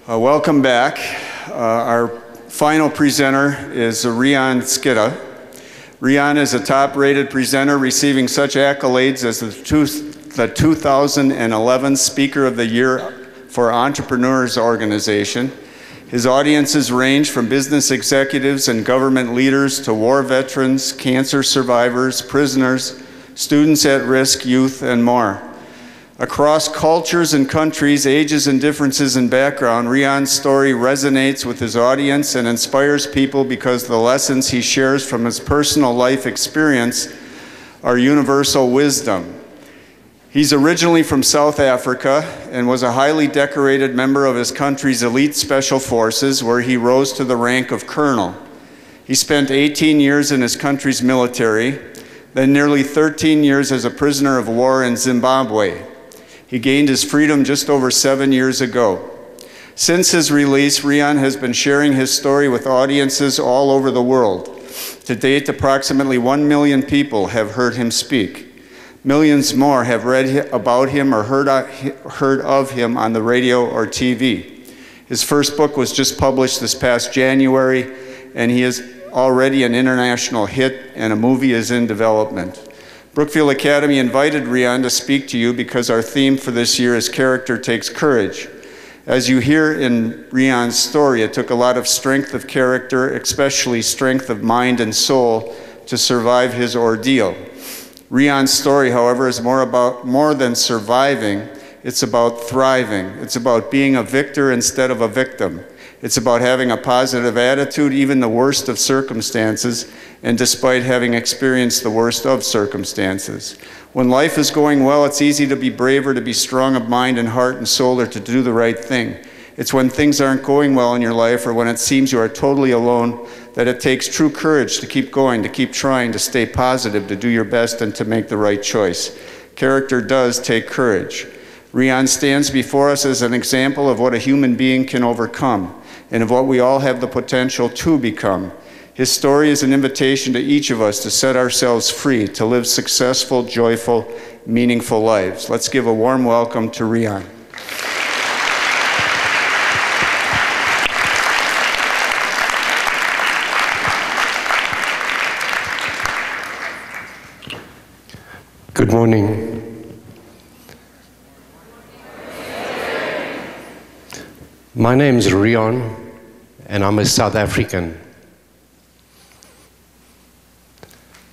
Welcome back. Our final presenter is Reon Schutte. Reon is a top-rated presenter receiving such accolades as the 2011 Speaker of the Year for Entrepreneurs Organization. His audiences range from business executives and government leaders to war veterans, cancer survivors, prisoners, students at risk, youth, and more. Across cultures and countries, ages and differences in background, Reon's story resonates with his audience and inspires people because the lessons he shares from his personal life experience are universal wisdom. He's originally from South Africa and was a highly decorated member of his country's elite special forces, where he rose to the rank of colonel. He spent 18 years in his country's military, then nearly 13 years as a prisoner of war in Zimbabwe. He gained his freedom just over 7 years ago. Since his release, Reon has been sharing his story with audiences all over the world. To date, approximately 1 million people have heard him speak. Millions more have read about him or heard of him on the radio or TV. His first book was just published this past January, and he is already an international hit, and a movie is in development. Brookfield Academy invited Reon to speak to you because our theme for this year is Character Takes Courage. As you hear in Reon's story, it took a lot of strength of character, especially strength of mind and soul, to survive his ordeal. Reon's story, however, is more than surviving. It's about thriving. It's about being a victor instead of a victim. It's about having a positive attitude, even the worst of circumstances, and despite having experienced the worst of circumstances. When life is going well, it's easy to be braver, to be strong of mind and heart and soul, or to do the right thing. It's when things aren't going well in your life, or when it seems you are totally alone, that it takes true courage to keep going, to keep trying, to stay positive, to do your best, and to make the right choice. Character does take courage. Reon stands before us as an example of what a human being can overcome, and of what we all have the potential to become. His story is an invitation to each of us to set ourselves free, to live successful, joyful, meaningful lives. Let's give a warm welcome to Reon. Good morning. My name is Reon, and I'm a South African.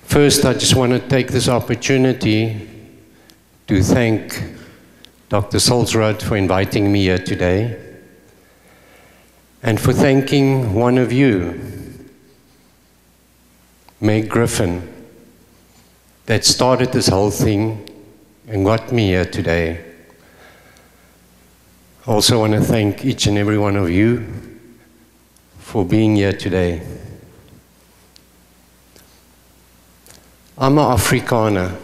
First, I just want to take this opportunity to thank Dr. Solzrud for inviting me here today, and for thanking one of you, Meg Griffin, that started this whole thing and got me here today. I also want to thank each and every one of you for being here today. I'm an Afrikaner.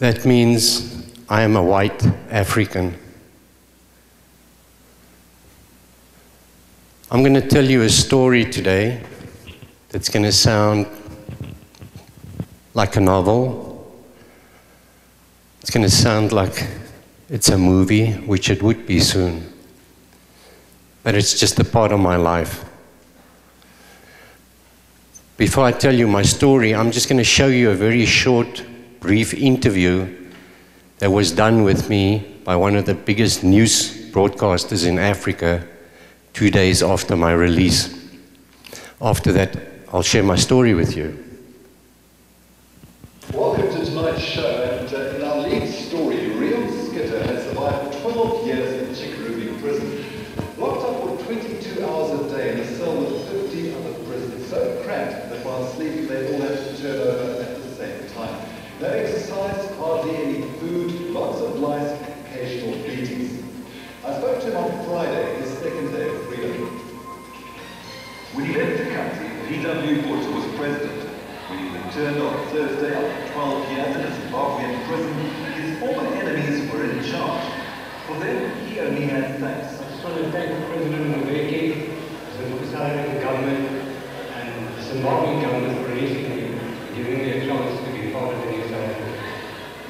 That means I am a white African. I'm going to tell you a story today that's going to sound like a novel. It's going to sound like it's a movie, which it would be soon. But it's just a part of my life. Before I tell you my story, I'm just going to show you a very short, brief interview that was done with me by one of the biggest news broadcasters in Africa 2 days after my release. After that, I'll share my story with you. Welcome to tonight's show, and in our lead story, Reon Schutte has survived 12 years in Chikurubi prison, locked up for 22 hours a day in a cell with 50 other prisoners, so cramped that while sleeping they all have to turn over at the same time. No exercise, hardly any food, lots of lice, and occasional beatings. I spoke to him on Friday, his second day of freedom. When he left the country, P.W. Bush was president. When he returned on Thursday after 12 years in a Zimbabwean prison, his former enemies were in charge. For them, he only had thanks. I just want to thank President Mbeki, the South African government, and the Zimbabwean government for releasing me, giving me a chance to be part of the new South Africa.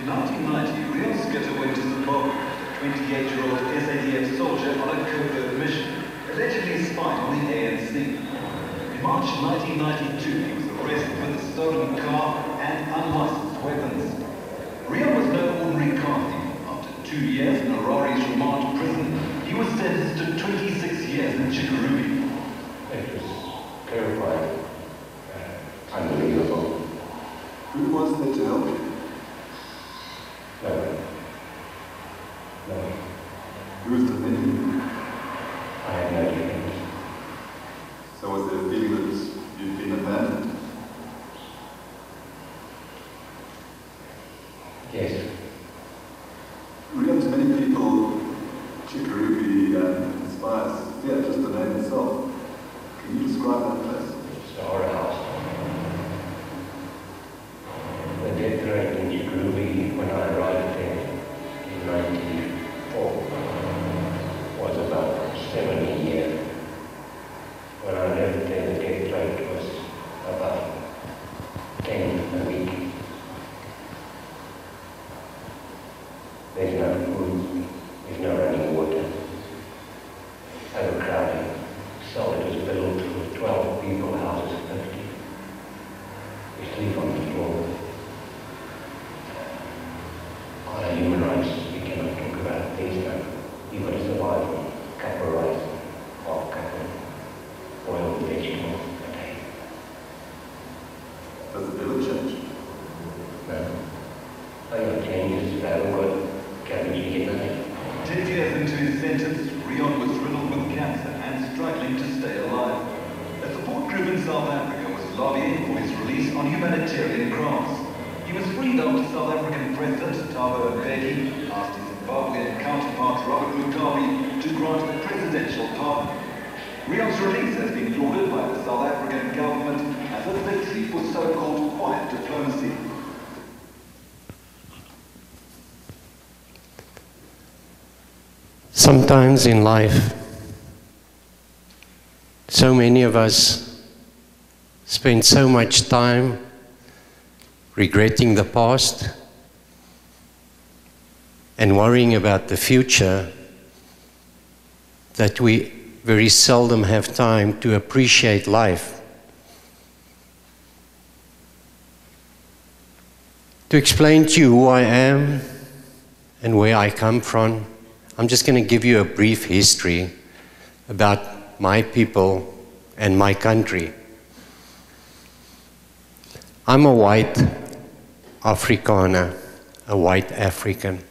In 1990, Reon Schutte went to Zimbabwe. 20 28-year-old SADF soldier on a covert mission, allegedly spying on the ANC. In March 1992, he was arrested with a stolen car and unlicensed weapons. Reon was no ordinary car thief. After 2 years in Harari's remand prison, he was sentenced to 26 years in Chikurubi. It was terrifying, unbelievable. Who was there to help you? No one. No one. Who was defending you? I had no defense. So was there a feeling that you'd been abandoned? Yes. Reon, to many people, Chikurubi inspires fear, just the name itself. Can you describe that place? It's a horror house. The death rate in Chikurubi when I arrived there in 1994 was about 70 a year. When I left there, the death rate was about 10 a week. There's no food, there's no running water. Overcrowding. So it was built with 12 people, houses of 50. We sleep on the floor. On human rights, we cannot talk about things like you've got to survive on a cup of rice, half cup of boiled vegetables a day. Does the village change? No. I got changes, but I haven't got cabbage to get nothing. 10 years into his sentence, Reon was riddled with cancer and struggling to stay alive. A support group in South Africa was lobbying for his release on humanitarian grounds. He was freed after South African President Thabo Mbeki asked his Zimbabwean counterpart Robert Mugabe to grant a presidential pardon. Reon's release has been lauded by the South African government as a victory for so-called quiet diplomacy. Sometimes in life, so many of us spend so much time regretting the past and worrying about the future that we very seldom have time to appreciate life. To explain to you who I am and where I come from, I'm just going to give you a brief history about my people and my country. I'm a white Afrikaner, a white African.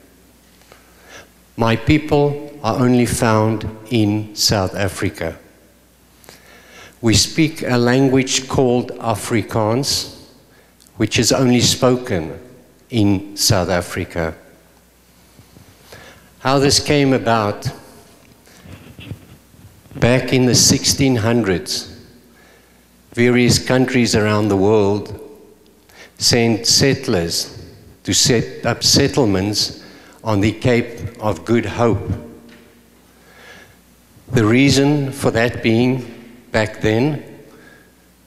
My people are only found in South Africa. We speak a language called Afrikaans, which is only spoken in South Africa. How this came about, back in the 1600s, various countries around the world sent settlers to set up settlements on the Cape of Good Hope. The reason for that being, back then,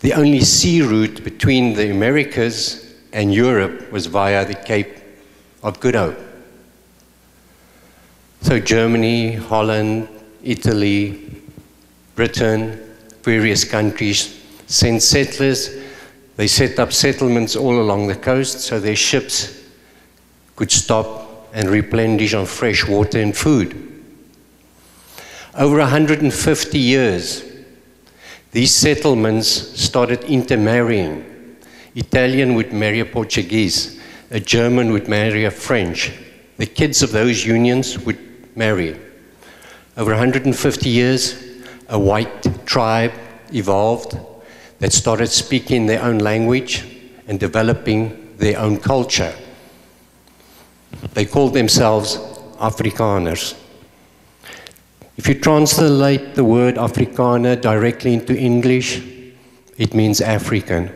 the only sea route between the Americas and Europe was via the Cape of Good Hope. So Germany, Holland, Italy, Britain, various countries sent settlers. They set up settlements all along the coast so their ships could stop and replenish on fresh water and food. Over 150 years, these settlements started intermarrying. Italian would marry a Portuguese, a German would marry a French. The kids of those unions would marry. Over 150 years, a white tribe evolved that started speaking their own language and developing their own culture. They called themselves Afrikaners. If you translate the word Afrikaner directly into English, it means African.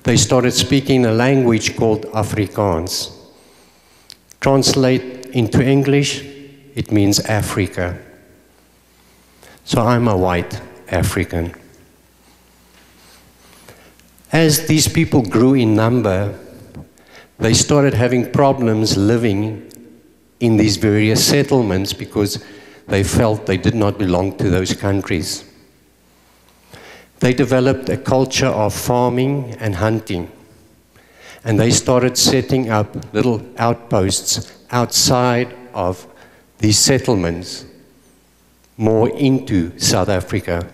They started speaking a language called Afrikaans. Translate into English, it means Africa. So I'm a white African. As these people grew in number, they started having problems living in these various settlements because they felt they did not belong to those countries. They developed a culture of farming and hunting, and they started setting up little outposts outside of these settlements, more into South Africa.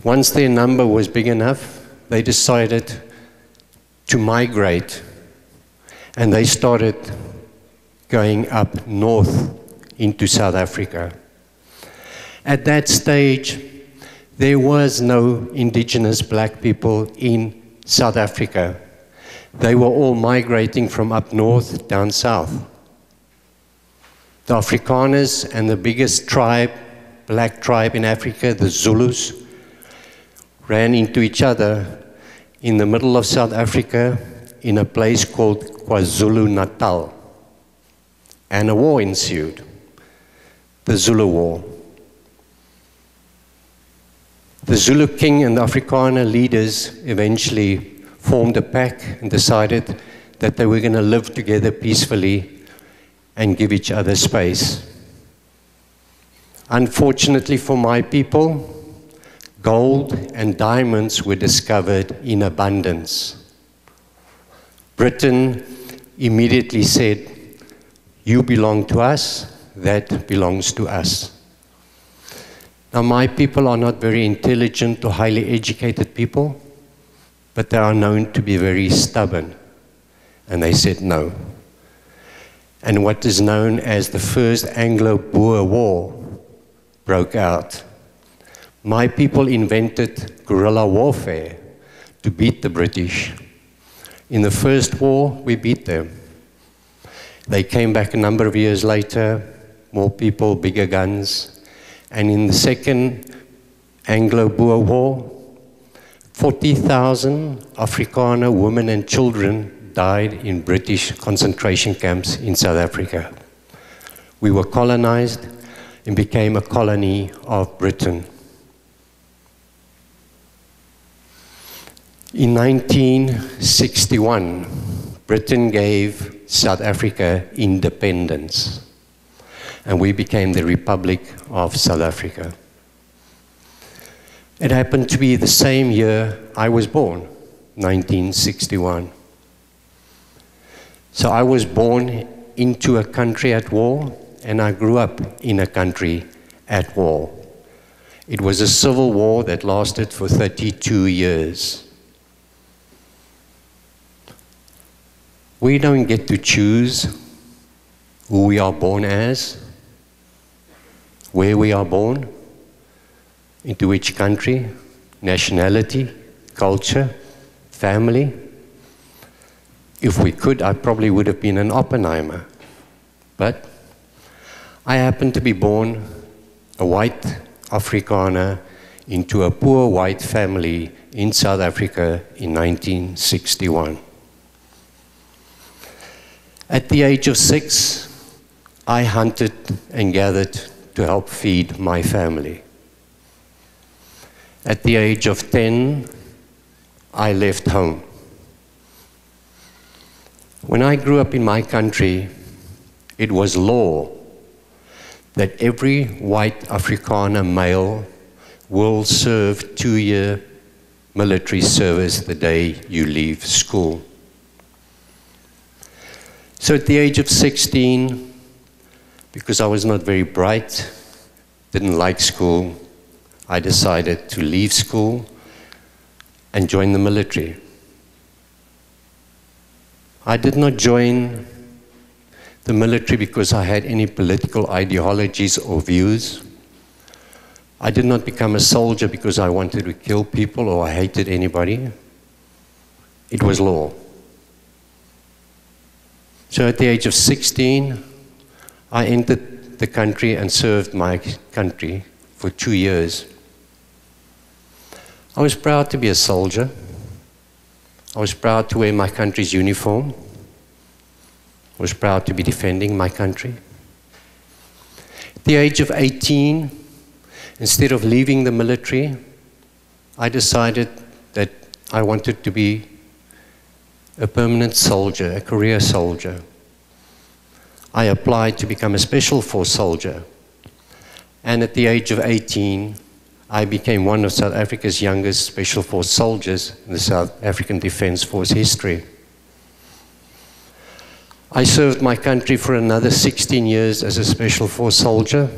Once their number was big enough, they decided to migrate, and they started going up north into South Africa. At that stage, there was no indigenous black people in South Africa. They were all migrating from up north down south. The Afrikaners and the biggest tribe, black tribe in Africa, the Zulus, ran into each other in the middle of South Africa in a place called KwaZulu-Natal. And a war ensued, the Zulu War. The Zulu king and the Afrikaner leaders eventually formed a pact and decided that they were going to live together peacefully and give each other space. Unfortunately for my people, gold and diamonds were discovered in abundance. Britain immediately said, "You belong to us, that belongs to us." Now, my people are not very intelligent or highly educated people, but they are known to be very stubborn. And they said no. And what is known as the First Anglo-Boer War broke out. My people invented guerrilla warfare to beat the British. In the first war, we beat them. They came back a number of years later, more people, bigger guns. And in the Second Anglo-Boer War, 40,000 Afrikaner women and children died in British concentration camps in South Africa. We were colonized and became a colony of Britain. In 1961, Britain gave South Africa independence, and we became the Republic of South Africa. It happened to be the same year I was born, 1961. So I was born into a country at war, and I grew up in a country at war. It was a civil war that lasted for 32 years. We don't get to choose who we are born as, where we are born, into which country, nationality, culture, family. If we could, I probably would have been an Oppenheimer. But I happened to be born a white Afrikaner into a poor white family in South Africa in 1961. At the age of 6, I hunted and gathered to help feed my family. At the age of 10, I left home. When I grew up in my country, it was law that every white Afrikaner male will serve 2-year military service the day you leave school. So at the age of 16, because I was not very bright, didn't like school, I decided to leave school and join the military. I did not join the military because I had any political ideologies or views. I did not become a soldier because I wanted to kill people or I hated anybody. It was law. So at the age of 16, I entered the country and served my country for 2 years. I was proud to be a soldier. I was proud to wear my country's uniform. I was proud to be defending my country. At the age of 18, instead of leaving the military, I decided that I wanted to be a permanent soldier, a career soldier. I applied to become a Special Force soldier. And at the age of 18, I became one of South Africa's youngest Special Force soldiers in the South African Defence Force history. I served my country for another 16 years as a Special Force soldier,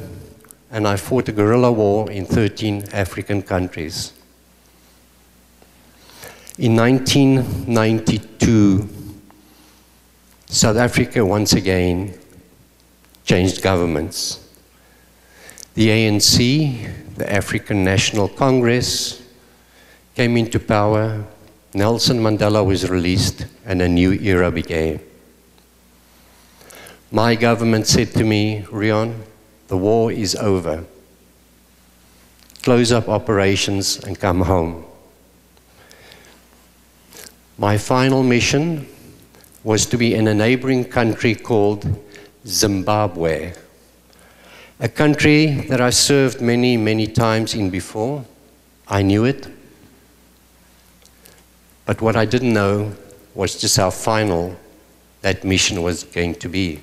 and I fought a guerrilla war in 13 African countries. In 1992, South Africa once again changed governments. The ANC, the African National Congress, came into power, Nelson Mandela was released, and a new era began. My government said to me, Reon, the war is over. Close up operations and come home. My final mission was to be in a neighboring country called Zimbabwe, a country that I served many, many times in before. I knew it. But what I didn't know was just how final that mission was going to be.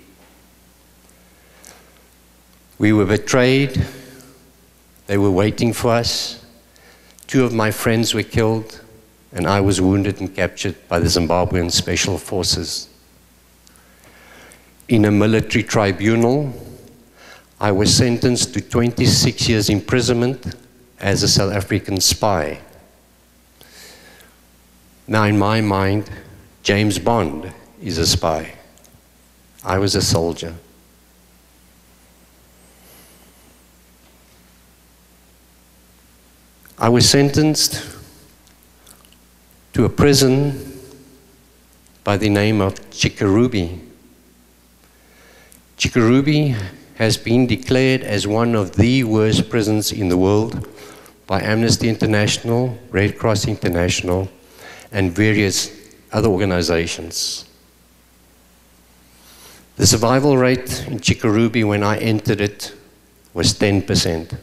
We were betrayed. They were waiting for us. 2 of my friends were killed, and I was wounded and captured by the Zimbabwean Special Forces. In a military tribunal, I was sentenced to 26 years imprisonment as a South African spy. Now, in my mind, James Bond is a spy. I was a soldier. I was sentenced to a prison by the name of Chikurubi. Chikurubi has been declared as one of the worst prisons in the world by Amnesty International, Red Cross International, and various other organizations. The survival rate in Chikurubi when I entered it was 10%.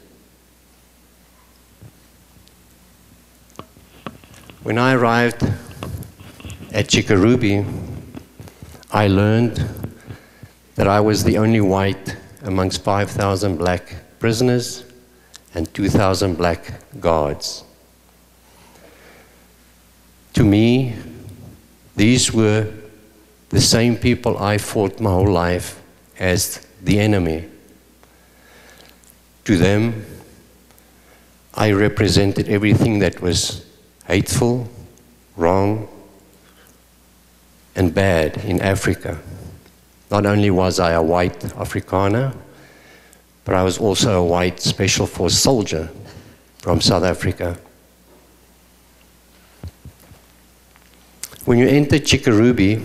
When I arrived at Chikurubi, I learned that I was the only white amongst 5,000 black prisoners and 2,000 black guards. To me, these were the same people I fought my whole life as the enemy. To them, I represented everything that was hateful, wrong, and bad in Africa. Not only was I a white Afrikaner, but I was also a white Special Force soldier from South Africa. When you enter Chikurubi,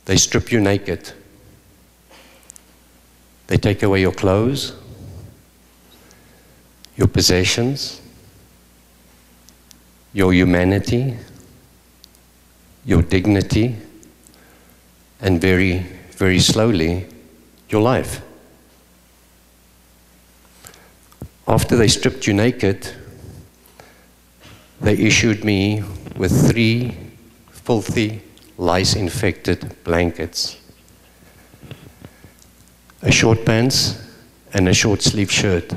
they strip you naked. They take away your clothes, your possessions, your humanity, your dignity, and very, very slowly, your life. After they stripped you naked, they issued me with 3 filthy, lice-infected blankets, a short pants, and a short-sleeve shirt.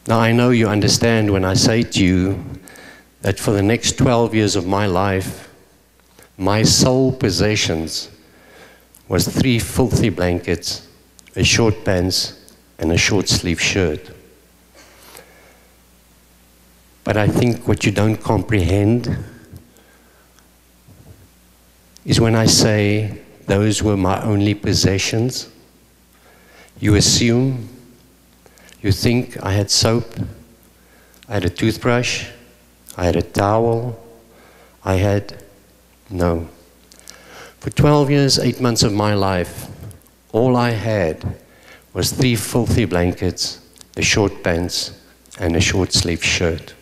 Now, I know you understand when I say to you that for the next 12 years of my life, my sole possessions was 3 filthy blankets, a short pants, and a short-sleeve shirt. But I think what you don't comprehend is when I say those were my only possessions, you assume, you think I had soap, I had a toothbrush, I had a towel, no. For 12 years, 8 months of my life, all I had was 3 filthy blankets, a short pants, and a short-sleeve shirt.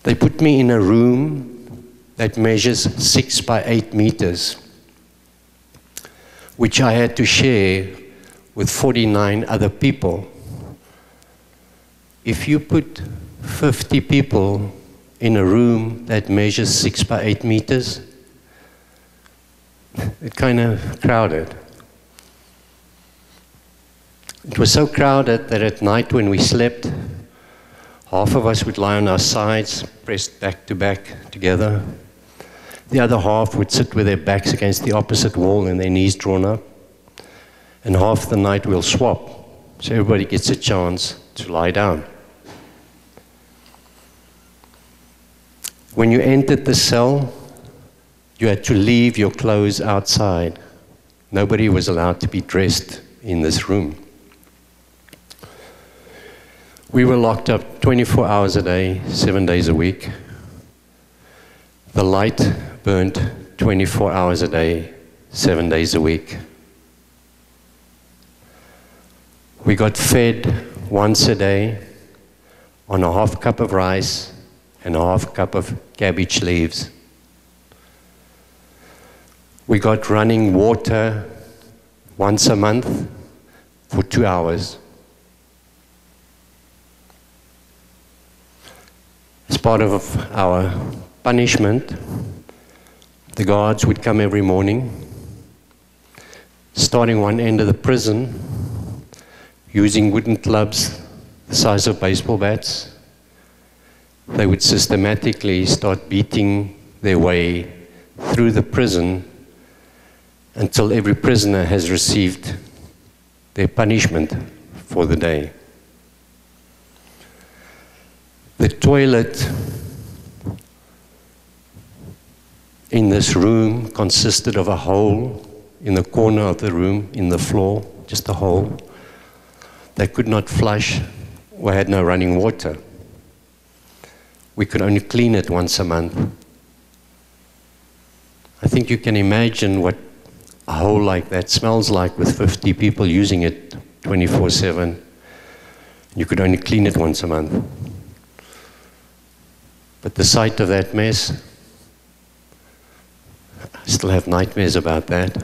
They put me in a room that measures 6 by 8 meters, which I had to share with 49 other people. If you put 50 people in a room that measures 6 by 8 meters, it kind of crowded. It was so crowded that at night when we slept, half of us would lie on our sides, pressed back to back together. The other half would sit with their backs against the opposite wall and their knees drawn up. And half the night we'll swap, so everybody gets a chance to lie down. When you entered the cell, you had to leave your clothes outside. Nobody was allowed to be dressed in this room. We were locked up 24 hours a day, 7 days a week. The light burnt 24 hours a day, 7 days a week. We got fed once a day on a half cup of rice and a half cup of cabbage leaves. We got running water once a month for 2 hours. As part of our punishment, the guards would come every morning, starting one end of the prison, using wooden clubs the size of baseball bats. They would systematically start beating their way through the prison until every prisoner has received their punishment for the day. The toilet in this room consisted of a hole in the corner of the room, in the floor, just a hole. They could not flush or had no running water. We could only clean it once a month. I think you can imagine what a hole like that smells like with 50 people using it 24/7. You could only clean it once a month. But the sight of that mess, I still have nightmares about that.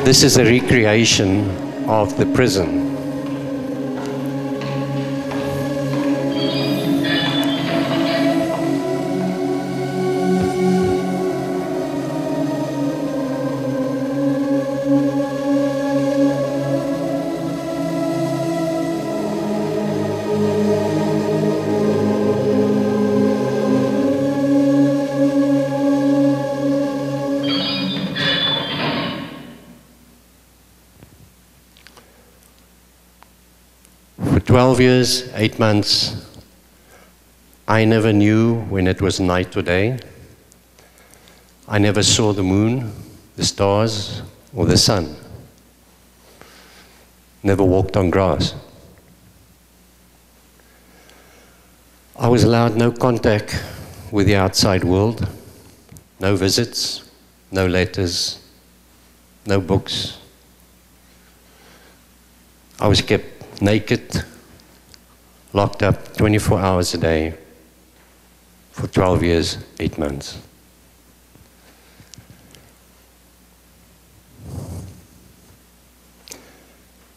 This is a recreation of the prison. For 12 years, 8 months, I never knew when it was night or day. I never saw the moon, the stars, or the sun. Never walked on grass. I was allowed no contact with the outside world, no visits, no letters, no books. I was kept naked, locked up 24 hours a day for 12 years, 8 months.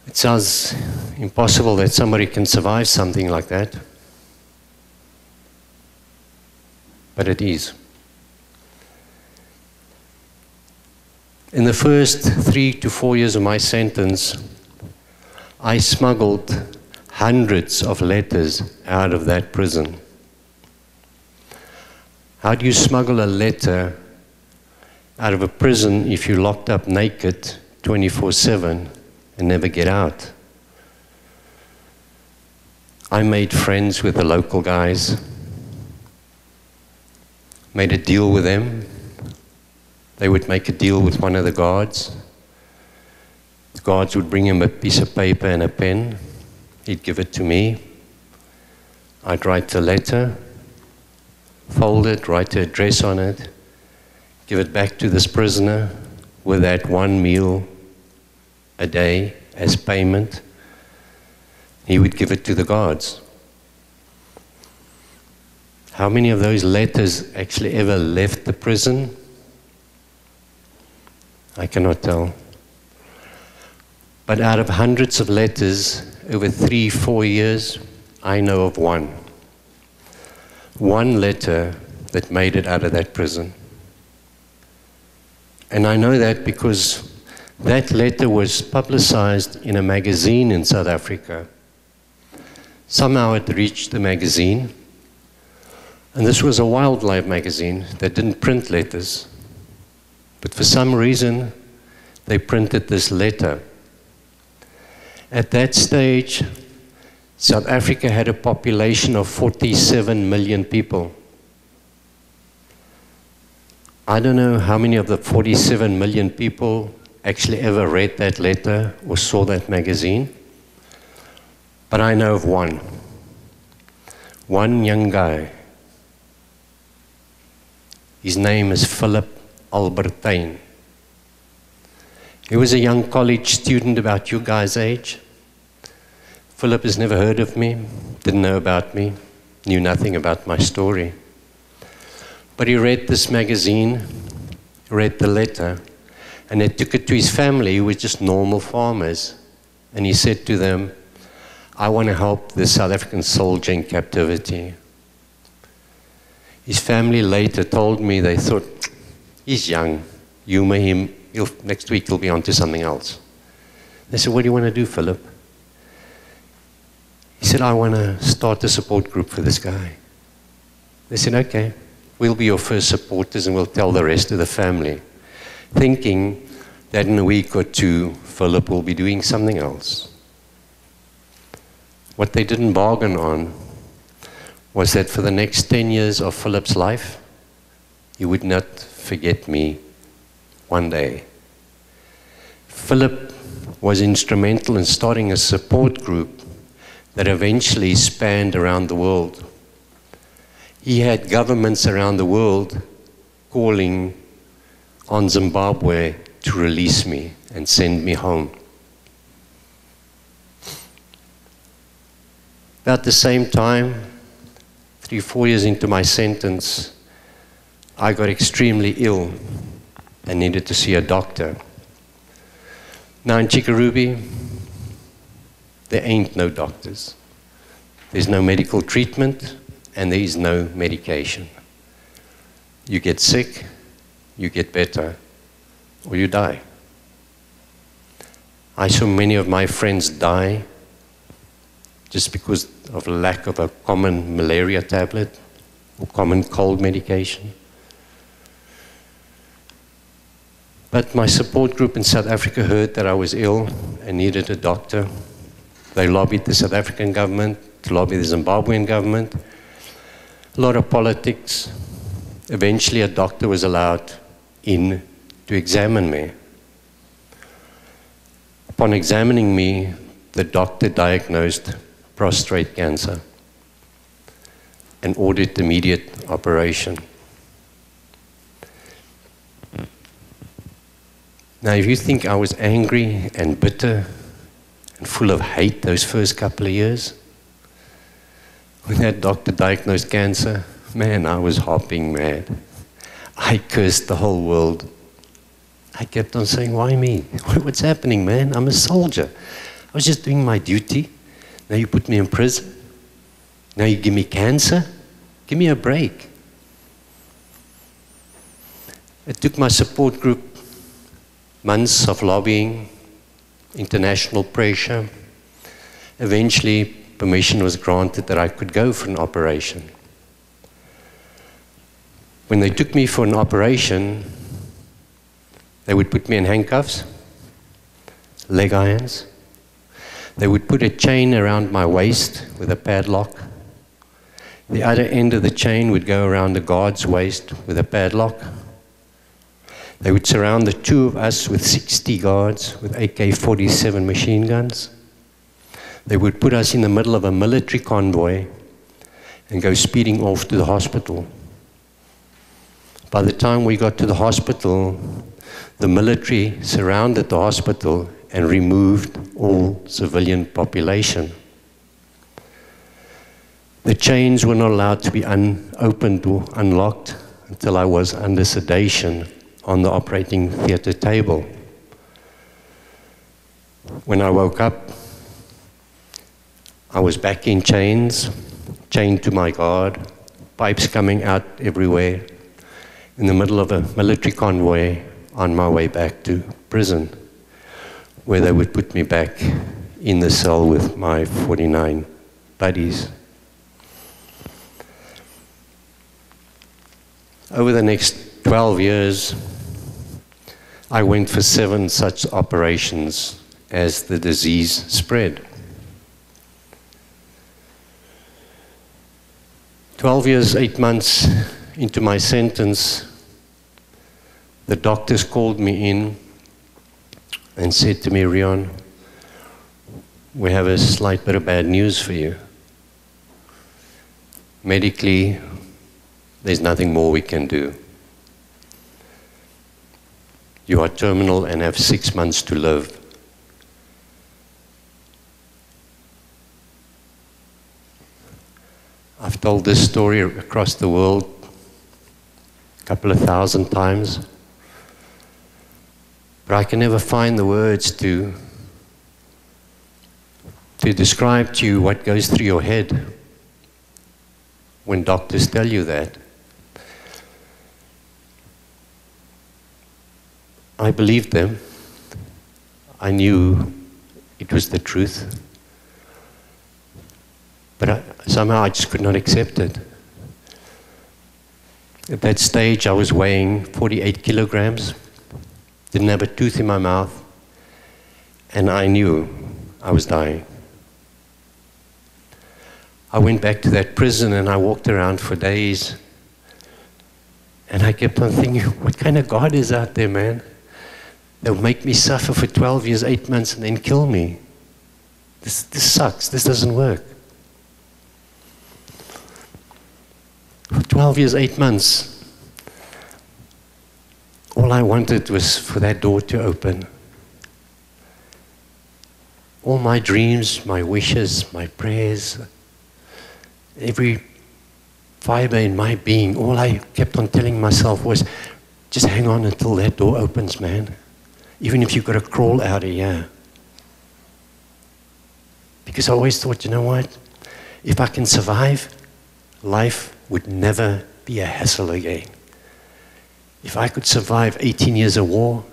It sounds impossible that somebody can survive something like that, but it is. In the first 3 to 4 years of my sentence, I smuggled hundreds of letters out of that prison. How do you smuggle a letter out of a prison if you're locked up naked 24/7 and never get out? I made friends with the local guys, made a deal with them. They would make a deal with one of the guards. The guards would bring him a piece of paper and a pen. He'd give it to me. I'd write a letter, fold it, write an address on it, give it back to this prisoner with that one meal a day as payment. He would give it to the guards. How many of those letters actually ever left the prison? I cannot tell. But out of hundreds of letters over 3-4 years, I know of one. One letter that made it out of that prison. And I know that because that letter was publicized in a magazine in South Africa. Somehow it reached the magazine, and this was a wildlife magazine that didn't print letters. But for some reason, they printed this letter. At that stage, South Africa had a population of 47 million people. I don't know how many of the 47 million people actually ever read that letter or saw that magazine, but I know of one. One young guy. His name is Philip Albertine. He was a young college student about your guys' age. Philip has never heard of me, didn't know about me, knew nothing about my story. But he read this magazine, read the letter, and he took it to his family, who were just normal farmers. And he said to them, I want to help the South African soldier in captivity. His family later told me they thought, he's young, humor him, next week he'll be on to something else. They said, what do you want to do, Philip? He said, I want to start a support group for this guy. They said, okay, we'll be your first supporters and we'll tell the rest of the family, thinking that in a week or two, Philip will be doing something else. What they didn't bargain on was that for the next 10 years of Philip's life, he would not forget me one day. Philip was instrumental in starting a support group that eventually spanned around the world. He had governments around the world calling on Zimbabwe to release me and send me home. About the same time, 3-4 years into my sentence, I got extremely ill and needed to see a doctor. Now in Chikurubi, there ain't no doctors. There's no medical treatment, and there is no medication. You get sick, you get better, or you die. I saw many of my friends die just because of lack of a common malaria tablet or common cold medication. But my support group in South Africa heard that I was ill and needed a doctor. They lobbied the South African government, to lobby the Zimbabwean government. A lot of politics. Eventually a doctor was allowed in to examine me. Upon examining me, the doctor diagnosed prostate cancer and ordered immediate operation. Now, if you think I was angry and bitter and full of hate those first couple of years, when that doctor diagnosed cancer, man, I was hopping mad. I cursed the whole world. I kept on saying, why me? What's happening, man? I'm a soldier. I was just doing my duty. Now you put me in prison. Now you give me cancer? Give me a break. It took my support group months of lobbying, international pressure. Eventually, permission was granted that I could go for an operation. When they took me for an operation, they would put me in handcuffs, leg irons. They would put a chain around my waist with a padlock. The other end of the chain would go around the guard's waist with a padlock. They would surround the two of us with 60 guards with AK-47 machine guns. They would put us in the middle of a military convoy and go speeding off to the hospital. By the time we got to the hospital, the military surrounded the hospital and removed all civilian population. The chains were not allowed to be opened or unlocked until I was under sedation on the operating theater table. When I woke up, I was back in chains, chained to my guard, pipes coming out everywhere, in the middle of a military convoy on my way back to prison, where they would put me back in the cell with my 49 buddies. Over the next 12 years, I went for 7 such operations as the disease spread. 12 years, 8 months into my sentence, the doctors called me in and said to me, Reon, we have a slight bit of bad news for you. Medically, there's nothing more we can do. You are terminal and have 6 months to live. I've told this story across the world a couple of thousand times, but I can never find the words to describe to you what goes through your head when doctors tell you that. I believed them. I knew it was the truth. But somehow I just could not accept it. At that stage, I was weighing 48 kilograms, didn't have a tooth in my mouth, and I knew I was dying. I went back to that prison and I walked around for days, and I kept on thinking, what kind of God is out there, man? They'll make me suffer for 12 years, 8 months, and then kill me. This sucks. This doesn't work. For 12 years, 8 months, all I wanted was for that door to open. All my dreams, my wishes, my prayers, every fiber in my being, all I kept on telling myself was, just hang on until that door opens, man. Even if you've got to crawl out of here. Because I always thought, you know what? If I can survive, life would never be a hassle again. If I could survive 18 years of war,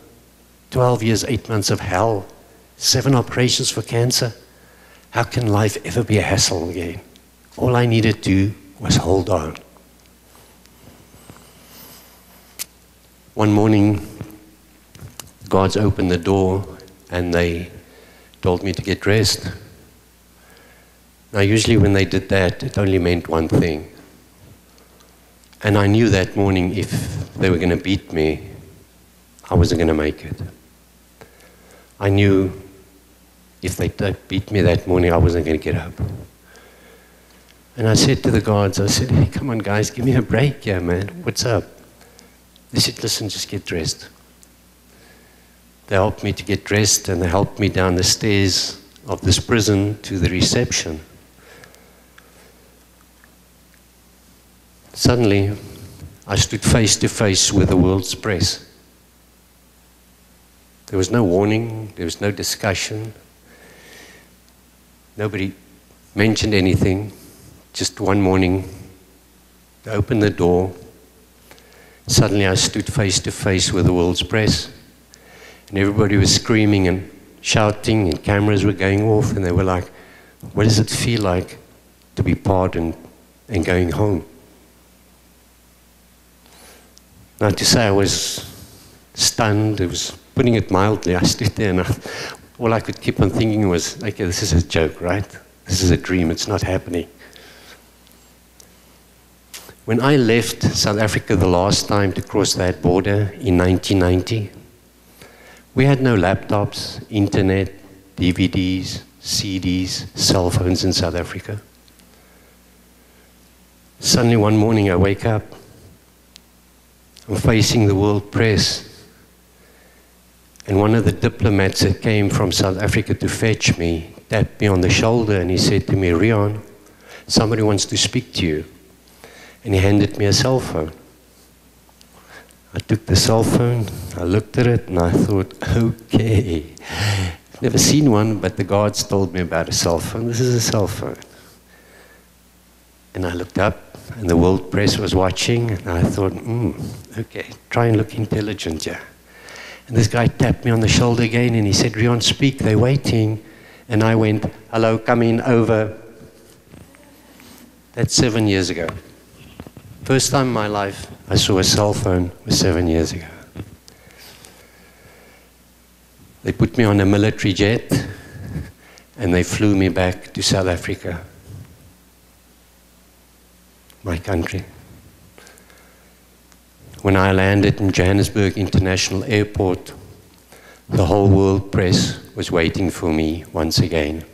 12 years, 8 months of hell, 7 operations for cancer, how can life ever be a hassle again? All I needed to do was hold on. One morning, guards opened the door and they told me to get dressed. Now, usually when they did that, it only meant one thing. And I knew that morning if they were going to beat me, I wasn't going to make it. I knew if they beat me that morning, I wasn't going to get up. And I said to the guards, I said, hey, come on guys, give me a break here, man. What's up? They said, listen, just get dressed. They helped me to get dressed and they helped me down the stairs of this prison to the reception. Suddenly, I stood face to face with the world's press. There was no warning, there was no discussion. Nobody mentioned anything. Just one morning, they opened the door. Suddenly, I stood face to face with the world's press. And everybody was screaming and shouting, and cameras were going off, and they were like, what does it feel like to be pardoned and going home? Now, to say I was stunned, it was putting it mildly. I stood there and all I could keep on thinking was, okay, this is a joke, right? This is a dream, it's not happening. When I left South Africa the last time to cross that border in 1990, we had no laptops, internet, DVDs, CDs, cell phones in South Africa. Suddenly one morning I wake up, I'm facing the world press, and one of the diplomats that came from South Africa to fetch me tapped me on the shoulder and he said to me, Reon, somebody wants to speak to you. And he handed me a cell phone. I took the cell phone, I looked at it, and I thought, okay. I've never seen one, but the guards told me about a cell phone. This is a cell phone. And I looked up, and the world press was watching, and I thought, okay, try and look intelligent, yeah. And this guy tapped me on the shoulder again, and he said, Reon, speak, they're waiting. And I went, hello, come in, over. That's 7 years ago. First time in my life I saw a cell phone was 7 years ago. They put me on a military jet, and they flew me back to South Africa, my country. When I landed in Johannesburg International Airport, the whole world press was waiting for me once again.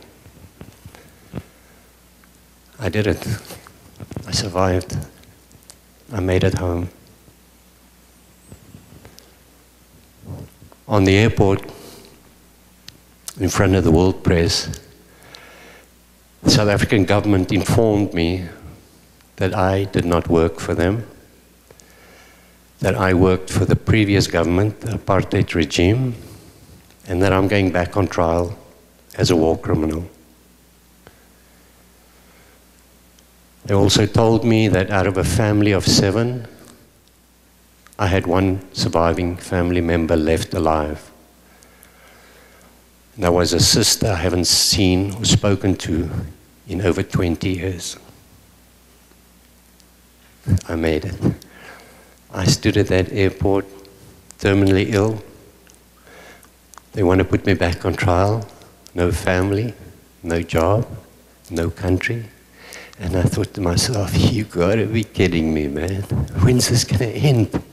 I did it. I survived. I made it home. On the airport, in front of the world press, the South African government informed me that I did not work for them, that I worked for the previous government, the apartheid regime, and that I'm going back on trial as a war criminal. They also told me that out of a family of 7, I had 1 surviving family member left alive. And that was a sister I haven't seen or spoken to in over 20 years. I made it. I stood at that airport, terminally ill. They want to put me back on trial. No family, no job, no country. And I thought to myself, you gotta be kidding me, man. When's this gonna end?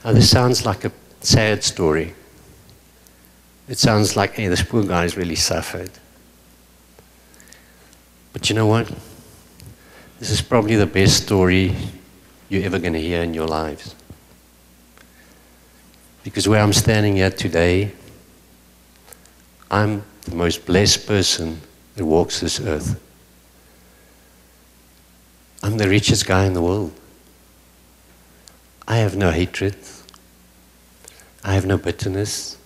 Now, this sounds like a sad story. It sounds like, hey, this poor guy's really suffered. But you know what? This is probably the best story you're ever going to hear in your lives. Because where I'm standing here today, I'm the most blessed person that walks this earth. I'm the richest guy in the world. I have no hatred. I have no bitterness,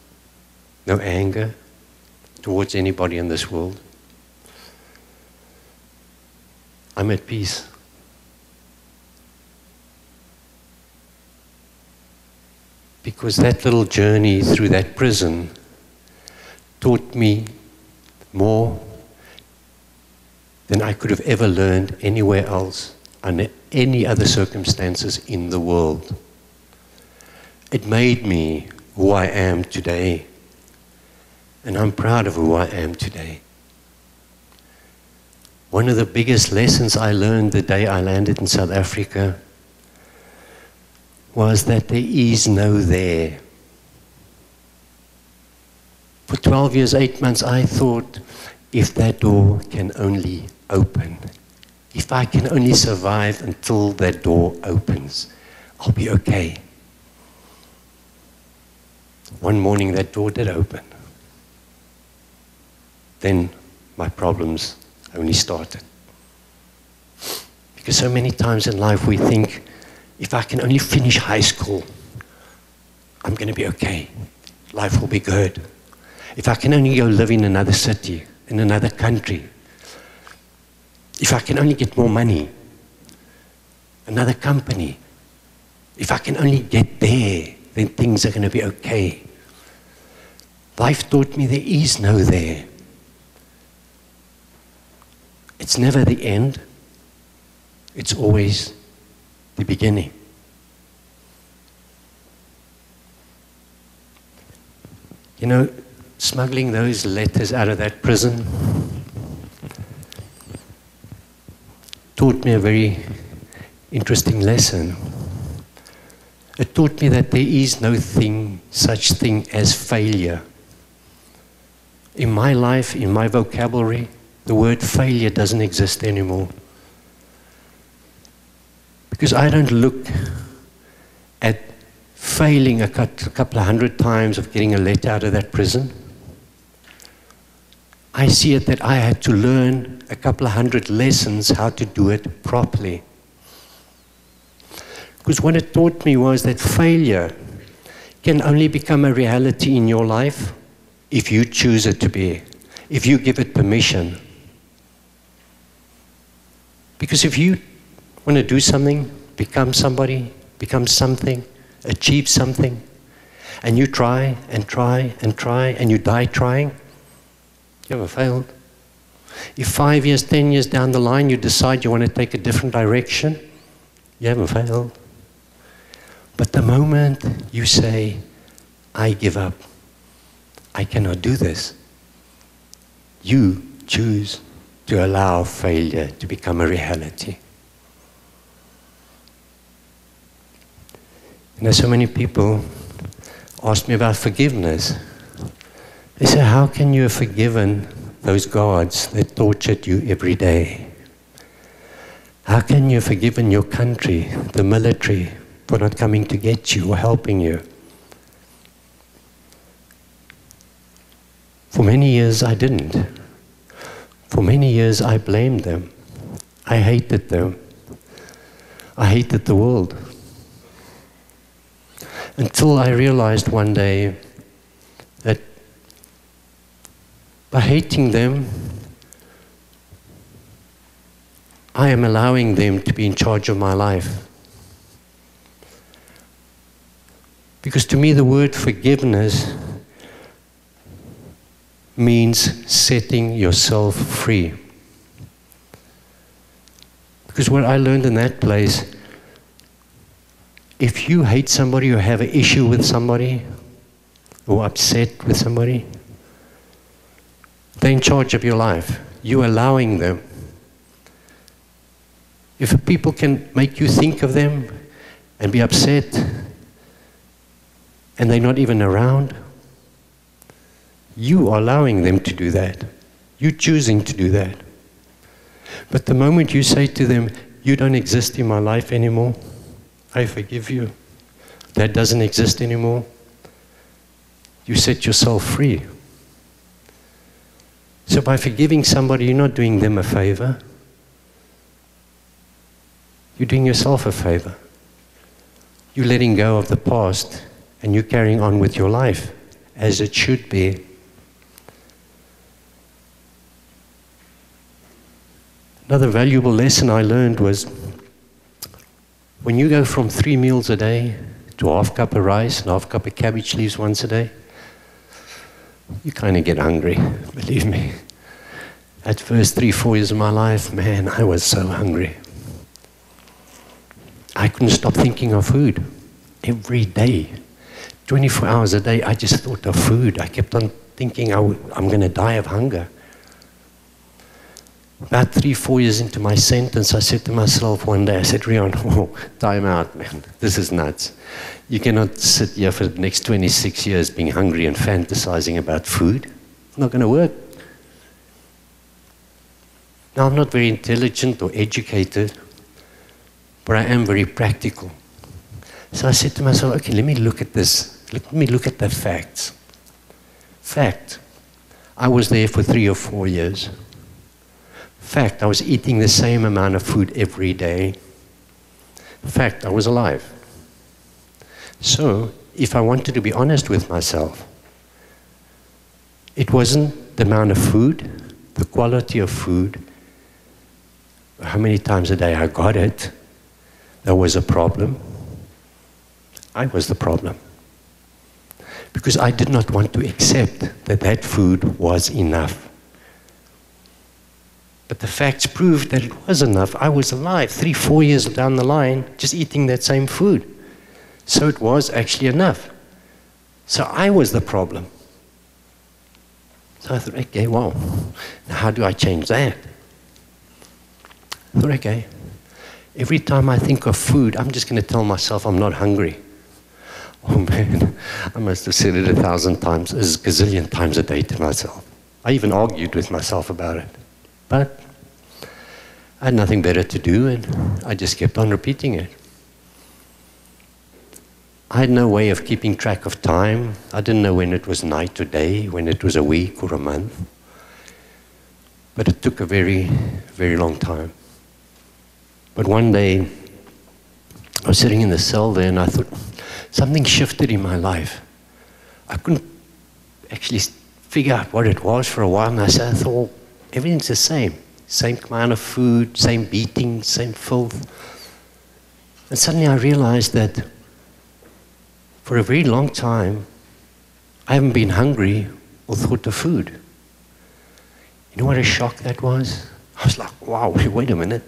no anger towards anybody in this world. I'm at peace. Because that little journey through that prison taught me more than I could have ever learned anywhere else under any other circumstances in the world. It made me who I am today, and I'm proud of who I am today. One of the biggest lessons I learned the day I landed in South Africa was that there is no there. For 12 years, 8 months, I thought, if that door can only open, if I can only survive until that door opens, I'll be okay. One morning, that door did open. Then my problems only started. Because so many times in life we think, if I can only finish high school, I'm going to be okay. Life will be good. If I can only go live in another city, in another country, if I can only get more money, another company, if I can only get there, then things are going to be okay. Life taught me there is no there. It's never the end. It's always the beginning. You know, smuggling those letters out of that prison taught me a very interesting lesson. It taught me that there is no such thing as failure. In my life, in my vocabulary, the word failure doesn't exist anymore. Because I don't look at failing a couple of 100 times of getting a letter out of that prison. I see it that I had to learn a couple of 100 lessons how to do it properly. Because what it taught me was that failure can only become a reality in your life if you choose it to be, if you give it permission. Because if you want to do something, become somebody, become something, achieve something, and you try and try and try and you die trying, you haven't failed. If 5 years, 10 years down the line you decide you want to take a different direction, you haven't failed. But the moment you say, I give up, I cannot do this, you choose to allow failure to become a reality. You know, so many people ask me about forgiveness. They say, how can you have forgiven those gods that tortured you every day? How can you have forgiven your country, the military, for not coming to get you or helping you? For many years I didn't. For many years I blamed them. I hated them. I hated the world. Until I realized one day that by hating them, I am allowing them to be in charge of my life. Because to me the word forgiveness means setting yourself free. Because what I learned in that place, if you hate somebody or have an issue with somebody or upset with somebody, they're in charge of your life. You're allowing them. If people can make you think of them and be upset and they're not even around, you are allowing them to do that. You're choosing to do that. But the moment you say to them, you don't exist in my life anymore, I forgive you, that doesn't exist anymore, you set yourself free. So by forgiving somebody, you're not doing them a favor. You're doing yourself a favor. You're letting go of the past and you're carrying on with your life as it should be. Another valuable lesson I learned was when you go from 3 meals a day to half cup of rice and half cup of cabbage leaves once a day, you kind of get hungry, believe me. At first 3-4 years of my life, man, I was so hungry. I couldn't stop thinking of food every day. 24 hours a day, I just thought of food. I kept on thinking I'm going to die of hunger. About 3-4 years into my sentence, I said to myself one day, I said, Reon, oh, time out, man. This is nuts. You cannot sit here for the next 26 years being hungry and fantasizing about food. It's not going to work. Now, I'm not very intelligent or educated, but I am very practical. So I said to myself, okay, let me look at this. Let me look at the facts. Fact, I was there for 3 or 4 years. Fact, I was eating the same amount of food every day. Fact, I was alive. So, if I wanted to be honest with myself, it wasn't the amount of food, the quality of food, how many times a day I got it, that was a problem. I was the problem. Because I did not want to accept that that food was enough. But the facts proved that it was enough. I was alive 3-4 years down the line, just eating that same food. So it was actually enough. So I was the problem. So I thought, okay, well, now how do I change that? I thought, okay, every time I think of food, I'm just going to tell myself I'm not hungry. Oh man, I must have said it 1,000 times, a gazillion times a day to myself. I even argued with myself about it. But I had nothing better to do, and I just kept on repeating it. I had no way of keeping track of time. I didn't know when it was night or day, when it was a week or a month. But it took a very, very long time. But one day, I was sitting in the cell there, and I thought, something shifted in my life. I couldn't actually figure out what it was for a while, and I thought, everything's the same. same amount of food, same beating, same filth. And suddenly I realized that for a very long time, I haven't been hungry or thought of food. You know what a shock that was? I was like, wow, wait a minute.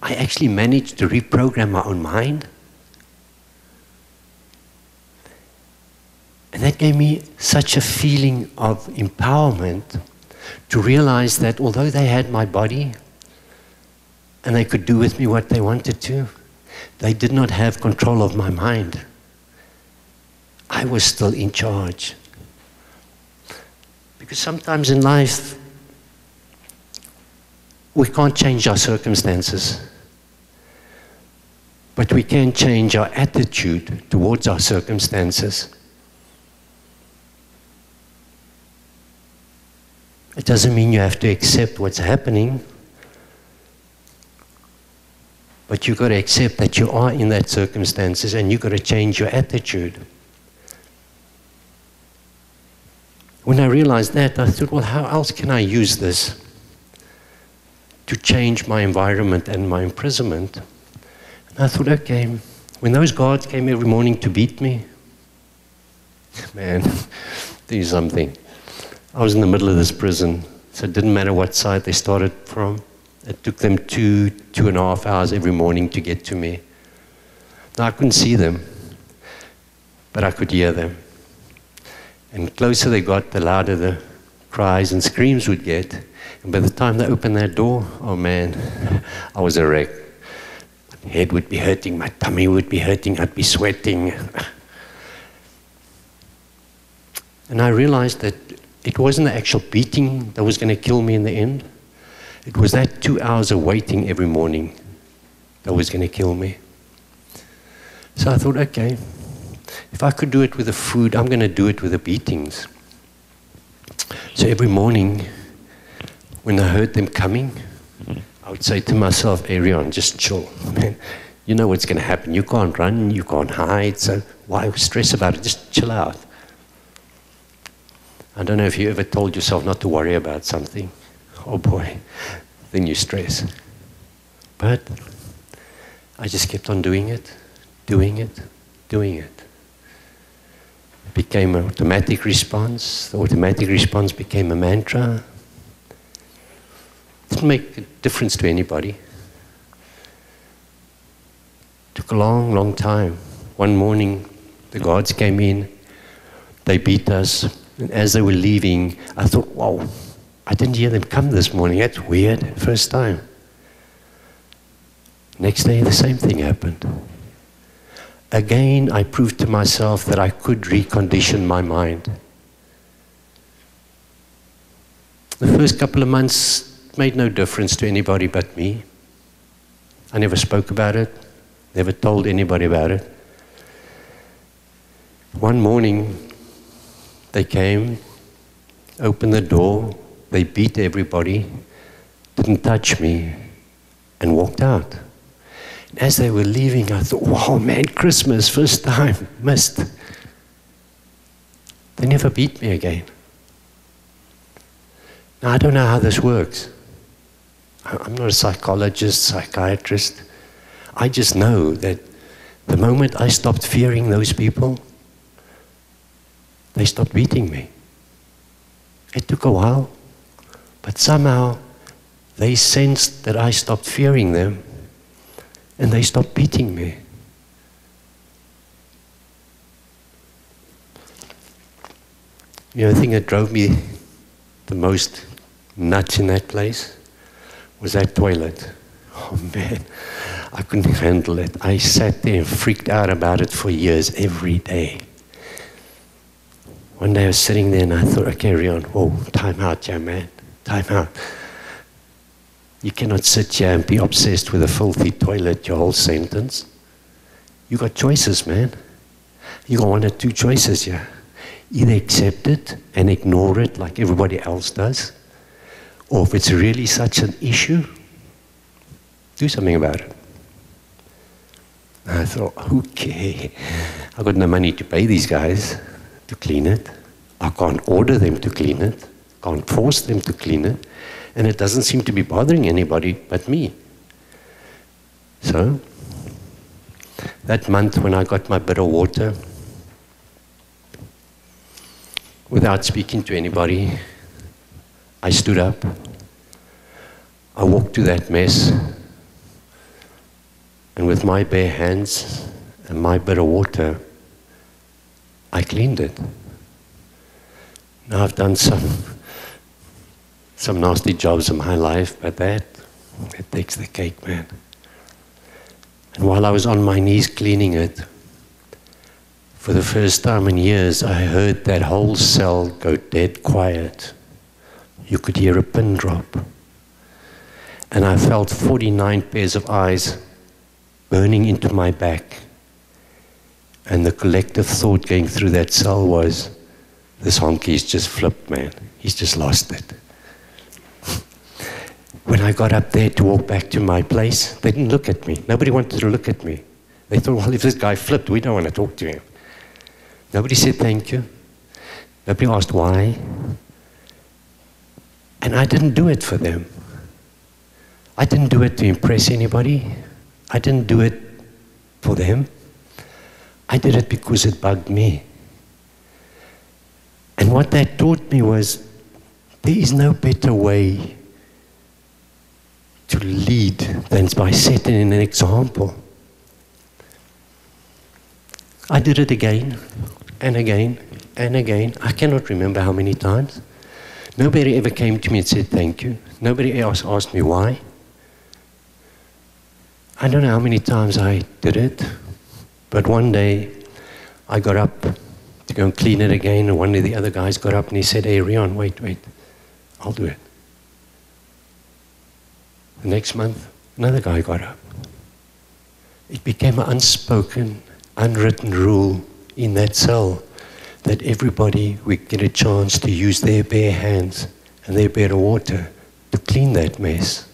I actually managed to reprogram my own mind. And that gave me such a feeling of empowerment to realize that although they had my body and they could do with me what they wanted to, they did not have control of my mind. I was still in charge. Because sometimes in life, we can't change our circumstances, but we can change our attitude towards our circumstances. It doesn't mean you have to accept what's happening, but you've got to accept that you are in that circumstances and you've got to change your attitude. When I realized that, I thought, well, how else can I use this to change my environment and my imprisonment? And I thought, okay, when those guards came every morning to beat me, man, do something. I was in the middle of this prison, so it didn't matter what side they started from. It took them 2.5 hours every morning to get to me. Now, I couldn't see them, but I could hear them. And the closer they got, the louder the cries and screams would get. And by the time they opened that door, oh man, I was a wreck. My head would be hurting, my tummy would be hurting, I'd be sweating. And I realized that it wasn't the actual beating that was going to kill me in the end. It was that 2 hours of waiting every morning that was going to kill me. So I thought, okay, if I could do it with the food, I'm going to do it with the beatings. So every morning, when I heard them coming, I would say to myself, hey, Reon, just chill, man. You know what's going to happen. You can't run, you can't hide, so why stress about it? Just chill out. I don't know if you ever told yourself not to worry about something. Oh boy, then you stress. But I just kept on doing it, doing it, doing it. It became an automatic response. The automatic response became a mantra. It didn't make a difference to anybody. It took a long, long time. One morning, the guards came in, they beat us, and as they were leaving, I thought, wow, I didn't hear them come this morning. That's weird, first time. Next day, the same thing happened. Again, I proved to myself that I could recondition my mind. The first couple of months made no difference to anybody but me. I never spoke about it, never told anybody about it. One morning, they came, opened the door, they beat everybody, didn't touch me, and walked out. As they were leaving, I thought, wow, man, Christmas, first time, missed. They never beat me again. Now, I don't know how this works. I'm not a psychologist, psychiatrist. I just know that the moment I stopped fearing those people, they stopped beating me. It took a while, but somehow they sensed that I stopped fearing them, and they stopped beating me. You know, the thing that drove me the most nuts in that place was that toilet. Oh man, I couldn't handle it. I sat there and freaked out about it for years, every day. One day I was sitting there and I thought, okay, Reon, whoa, time out, yeah, man, time out. You cannot sit here and be obsessed with a filthy toilet your whole sentence. You got choices, man. You got one or two choices here. Either accept it and ignore it like everybody else does, or if it's really such an issue, do something about it. And I thought, okay, I got no money to pay these guys to clean it. I can't order them to clean it. Can't force them to clean it. And it doesn't seem to be bothering anybody but me. So, that month when I got my bit of water, without speaking to anybody, I stood up. I walked to that mess, and with my bare hands and my bit of water, I cleaned it. Now I've done some nasty jobs in my life, but that takes the cake, man. And while I was on my knees cleaning it, for the first time in years, I heard that whole cell go dead quiet. You could hear a pin drop. And I felt 49 pairs of eyes burning into my back. And the collective thought going through that cell was, this honky's just flipped, man. He's just lost it. When I got up there to walk back to my place, they didn't look at me. Nobody wanted to look at me. They thought, well, if this guy flipped, we don't want to talk to him. Nobody said thank you. Nobody asked why. And I didn't do it for them. I didn't do it to impress anybody. I didn't do it for them. I did it because it bugged me. And what that taught me was, there is no better way to lead than by setting an example. I did it again and again and again. I cannot remember how many times. Nobody ever came to me and said thank you. Nobody else asked me why. I don't know how many times I did it, but one day I got up to go and clean it again, and one of the other guys got up and he said, hey, Reon, wait, I'll do it. The next month, another guy got up. It became an unspoken, unwritten rule in that cell that everybody would get a chance to use their bare hands and their bare water to clean that mess.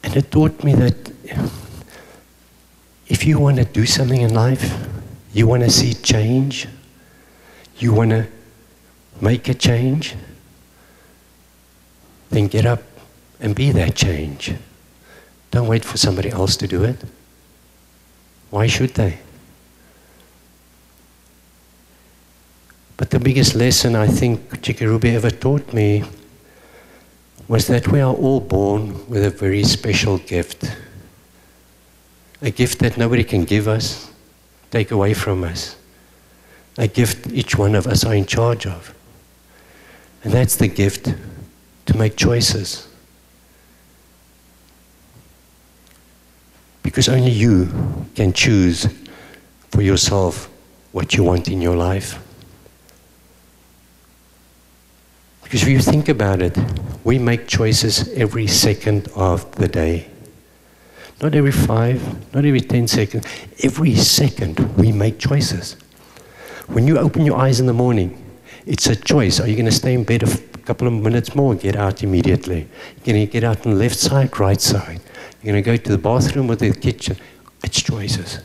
And it taught me that if you want to do something in life, you want to see change, you want to make a change, then get up and be that change. Don't wait for somebody else to do it. Why should they? But the biggest lesson I think Chikerubi ever taught me was that we are all born with a very special gift. A gift that nobody can give us, take away from us. A gift each one of us are in charge of. And that's the gift to make choices. Because only you can choose for yourself what you want in your life. Because if you think about it, we make choices every second of the day. Not every 5, not every 10 seconds. Every second we make choices. When you open your eyes in the morning, it's a choice. Are you going to stay in bed a couple of minutes more and get out immediately? You're going to get out on the left side, right side. You're going to go to the bathroom or the kitchen. It's choices.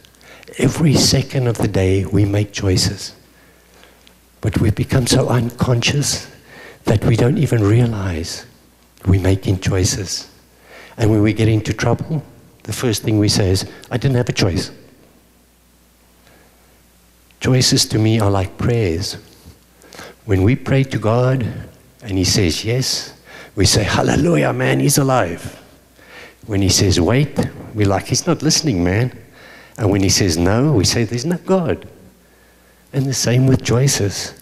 Every second of the day we make choices. But we've become so unconscious that we don't even realize we're making choices. And when we get into trouble, the first thing we say is, I didn't have a choice. Choices to me are like prayers. When we pray to God and He says yes, we say, hallelujah, man, He's alive. When He says wait, we're like, He's not listening, man. And when He says no, we say, there's no God. And the same with choices.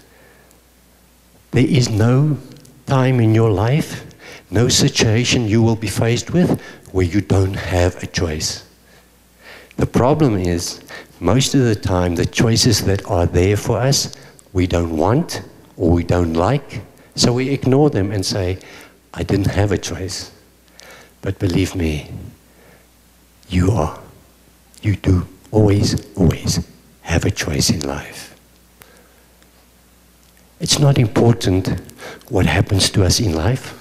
There is no time in your life, no situation you will be faced with where you don't have a choice. The problem is, most of the time, the choices that are there for us, we don't want or we don't like, so we ignore them and say, I didn't have a choice. But believe me, you do always have a choice in life. It's not important what happens to us in life.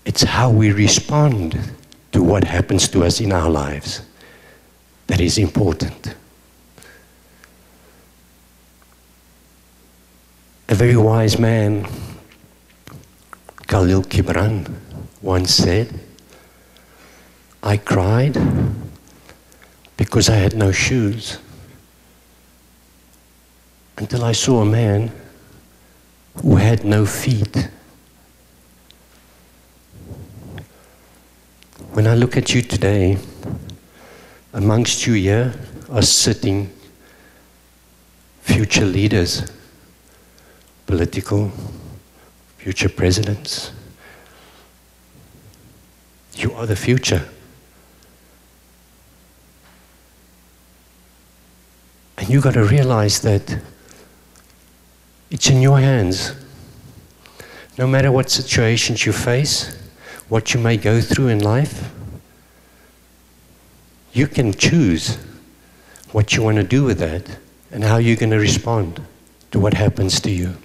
It's how we respond to what happens to us in our lives that is important. A very wise man, Khalil Gibran, once said, I cried because I had no shoes until I saw a man who had no feet. When I look at you today, amongst you here are sitting future leaders, political, future presidents. You are the future. And you've got to realize that it's in your hands. No matter what situations you face, what you may go through in life, you can choose what you want to do with that and how you're going to respond to what happens to you.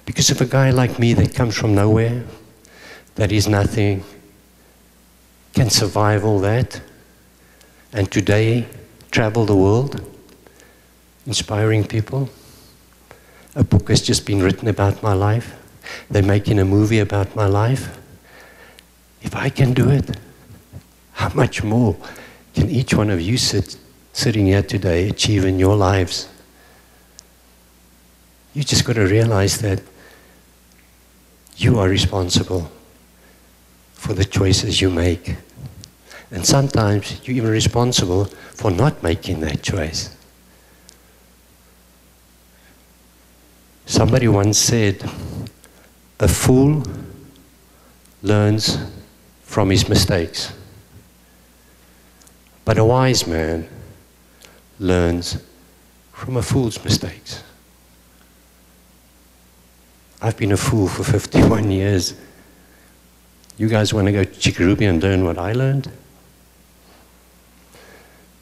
Because if a guy like me that comes from nowhere, that is nothing, can survive all that, and today travel the world, inspiring people. A book has just been written about my life. They're making a movie about my life. If I can do it, how much more can each one of you sitting here today achieve in your lives? You just got to realize that you are responsible for the choices you make. And sometimes you're even responsible for not making that choice. Somebody once said, a fool learns from his mistakes, but a wise man learns from a fool's mistakes. I've been a fool for 51 years. You guys want to go to Chikurubi and learn what I learned?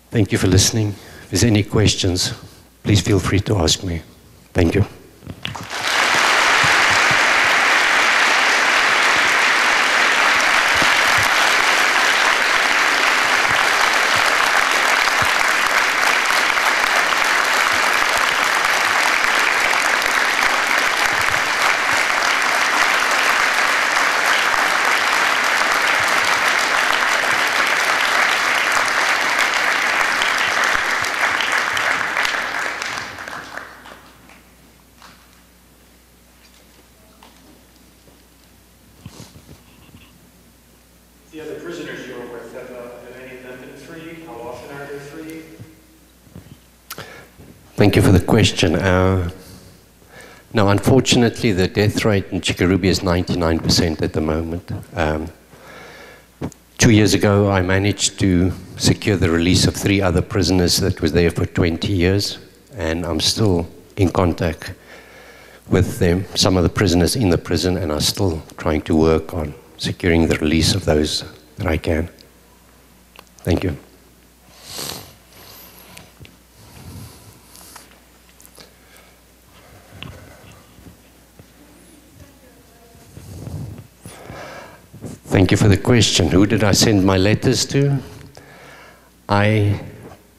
Thank you for listening. If there's any questions, please feel free to ask me. Thank you. The other prisoners you were with, have any of them been free? How often are they free? Thank you for the question. No, unfortunately, the death rate in Chikurubi is 99% at the moment. 2 years ago, I managed to secure the release of 3 other prisoners that was there for 20 years, and I'm still in contact with them, some of the prisoners in the prison, and I'm still trying to work on securing the release of those that I can. Thank you. Thank you for the question. Who did I send my letters to? I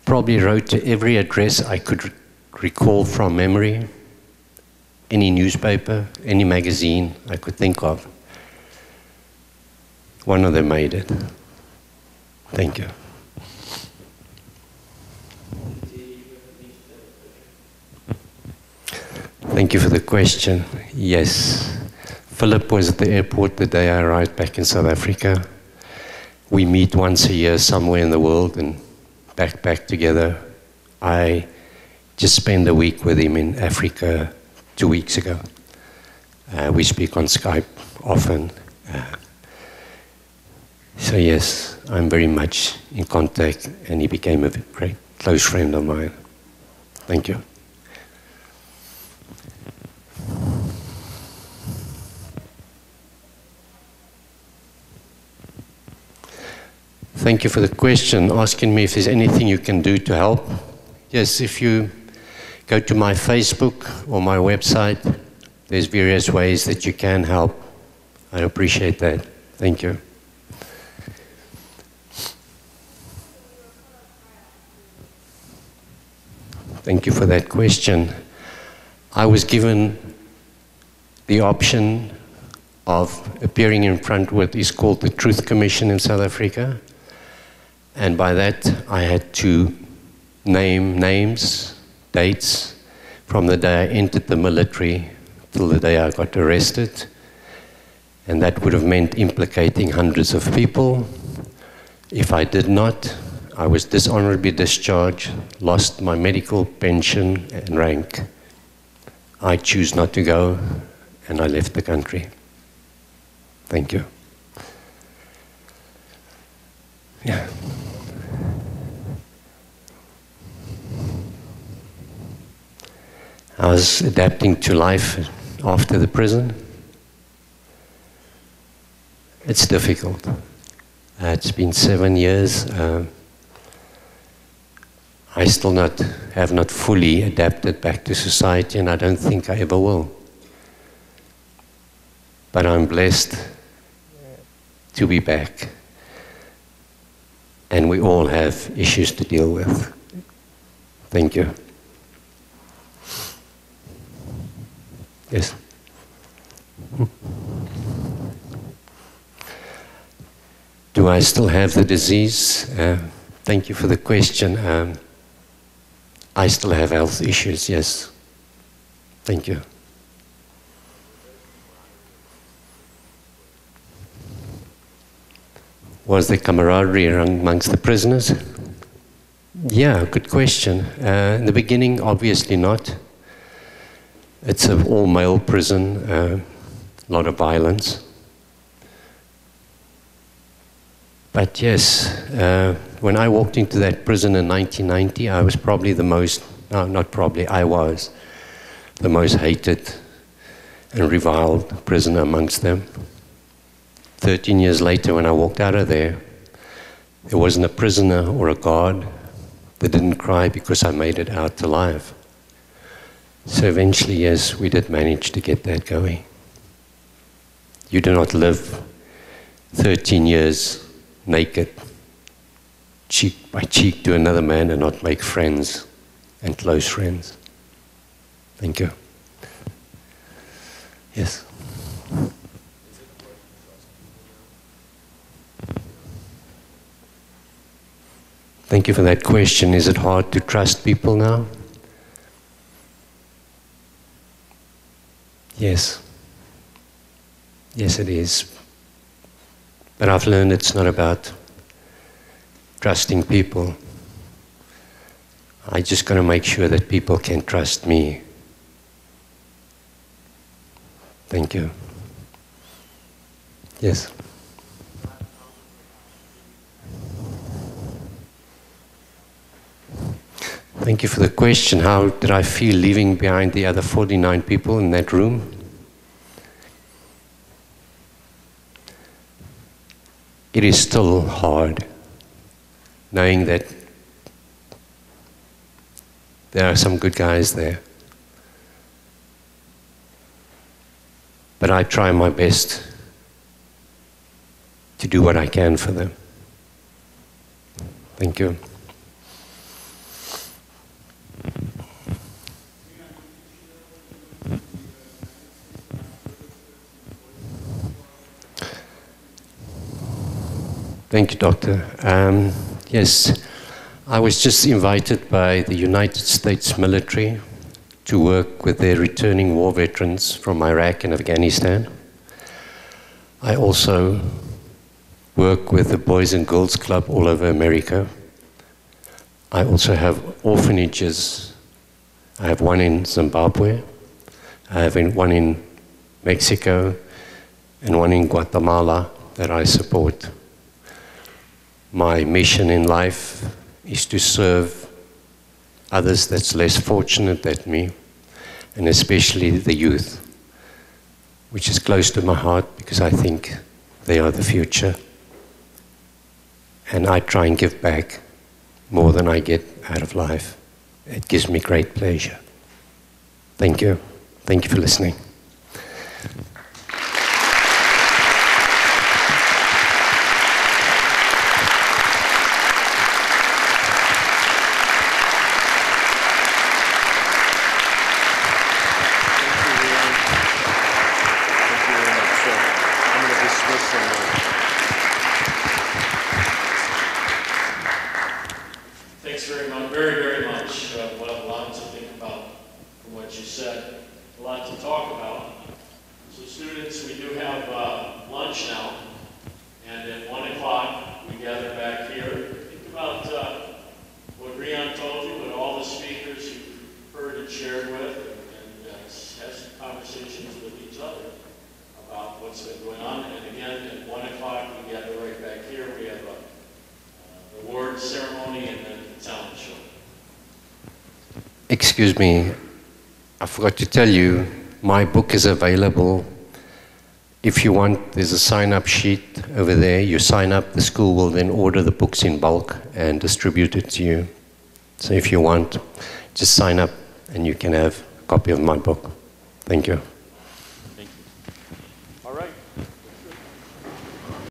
probably wrote to every address I could recall from memory, any newspaper, any magazine I could think of. One of them made it. Thank you. Thank you for the question. Yes. Philip was at the airport the day I arrived back in South Africa. We meet once a year somewhere in the world and backpack together. I just spent a week with him in Africa 2 weeks ago. We speak on Skype often. So yes, I'm very much in contact, and he became a great close friend of mine. Thank you. Thank you for the question, asking me if there's anything you can do to help. Yes, if you go to my Facebook or my website, there's various ways that you can help. I appreciate that. Thank you. Thank you for that question. I was given the option of appearing in front of what is called the Truth Commission in South Africa. And by that, I had to name names, dates, from the day I entered the military till the day I got arrested. And that would have meant implicating hundreds of people. If I did not, I was dishonorably discharged, lost my medical pension and rank. I choose not to go, and I left the country. Thank you. Yeah. I was adapting to life after the prison. It's difficult. It's been 7 years. I still have not fully adapted back to society, and I don't think I ever will. But I'm blessed to be back. And we all have issues to deal with. Thank you. Yes. Do I still have the disease? Thank you for the question. I still have health issues, yes. Thank you. Was there camaraderie amongst the prisoners? Yeah, good question. In the beginning, obviously not. It's an all-male prison, a lot of violence. But yes, when I walked into that prison in 1990, I was probably the most, no, not probably, I was the most hated and reviled prisoner amongst them. 13 years later, when I walked out of there wasn't a prisoner or a guard that didn't cry because I made it out alive. So eventually, yes, we did manage to get that going. You do not live 13 years naked, cheek by cheek to another man and not make friends and close friends. Thank you. Yes. Thank you for that question. Is it hard to trust people now? Yes. Yes, it is. But I've learned it's not about trusting people. I just got to make sure that people can trust me. Thank you. Yes. Thank you for the question. How did I feel leaving behind the other 49 people in that room? It is still hard, knowing that there are some good guys there. But I try my best to do what I can for them. Thank you. Thank you, Doctor. Yes, I was just invited by the United States military to work with their returning war veterans from Iraq and Afghanistan. I also work with the Boys and Girls Club all over America. I also have orphanages. I have one in Zimbabwe, I have one in Mexico, and one in Guatemala that I support. My mission in life is to serve others that's less fortunate than me, and especially the youth, which is close to my heart because I think they are the future. And I try and give back more than I get out of life. It gives me great pleasure. Thank you. Thank you for listening. have lunch now, and at 1 o'clock we gather back here. Think about what Reon told you, what all the speakers you've heard and shared with, and have some conversations with each other about what's been going on. And again, at 1 o'clock we gather right back here. We have a award ceremony and then the talent show. Excuse me, I forgot to tell you, my book is available. If you want, there's a sign-up sheet over there. You sign up, the school will then order the books in bulk and distribute it to you. So if you want, just sign up and you can have a copy of my book. Thank you. Thank you. All right.